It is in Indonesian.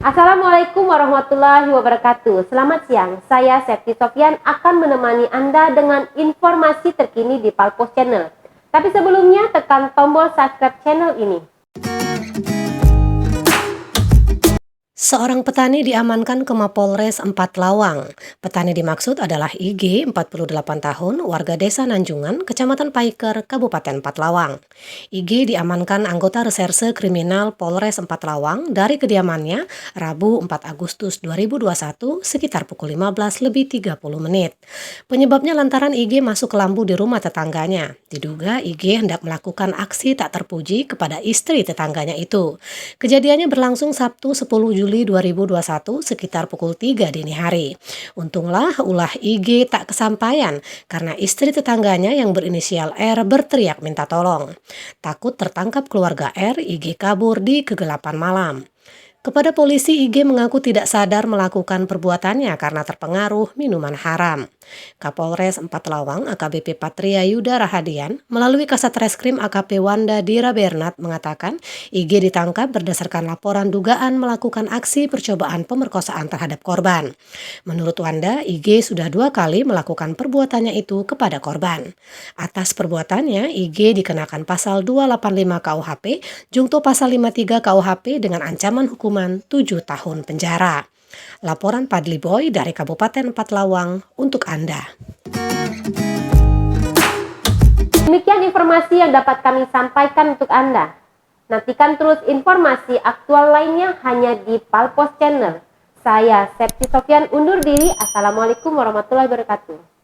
Assalamualaikum warahmatullahi wabarakatuh. Selamat siang, saya Septi Sofyan akan menemani Anda dengan informasi terkini di Palpos Channel. Tapi sebelumnya tekan tombol subscribe channel ini. Seorang petani diamankan ke Mapolres 4 Lawang. Petani dimaksud adalah IG, 48 tahun, warga desa Nanjungan, Kecamatan Paiker, Kabupaten 4 Lawang. IG diamankan anggota reserse kriminal Polres 4 Lawang dari kediamannya Rabu 4 Agustus 2021 sekitar pukul 15:30. Penyebabnya lantaran IG masuk ke lambu di rumah tetangganya. Diduga IG hendak melakukan aksi tak terpuji kepada istri tetangganya itu. Kejadiannya berlangsung Sabtu 10 Juli 2021 sekitar pukul 3 dini hari. Untunglah ulah IG tak kesampaian karena istri tetangganya yang berinisial R berteriak minta tolong. Takut tertangkap keluarga R, IG kabur di kegelapan malam. Kepada polisi, IG mengaku tidak sadar melakukan perbuatannya karena terpengaruh minuman haram. Kapolres 4 Lawang AKBP Patria Yuda Rahadian melalui Kasat Reskrim AKP Wanda Dira Bernat mengatakan IG ditangkap berdasarkan laporan dugaan melakukan aksi percobaan pemerkosaan terhadap korban. Menurut Wanda, IG sudah 2 kali melakukan perbuatannya itu kepada korban. Atas perbuatannya, IG dikenakan pasal 285 KUHP, jungto pasal 53 KUHP dengan ancaman hukuman 7 tahun penjara. Laporan Padli Boy dari Kabupaten 4 Lawang untuk Anda. Demikian informasi yang dapat kami sampaikan untuk Anda. Nantikan terus informasi aktual lainnya hanya di Palpos Channel. Saya Septi Sofyan undur diri. Assalamualaikum warahmatullahi wabarakatuh.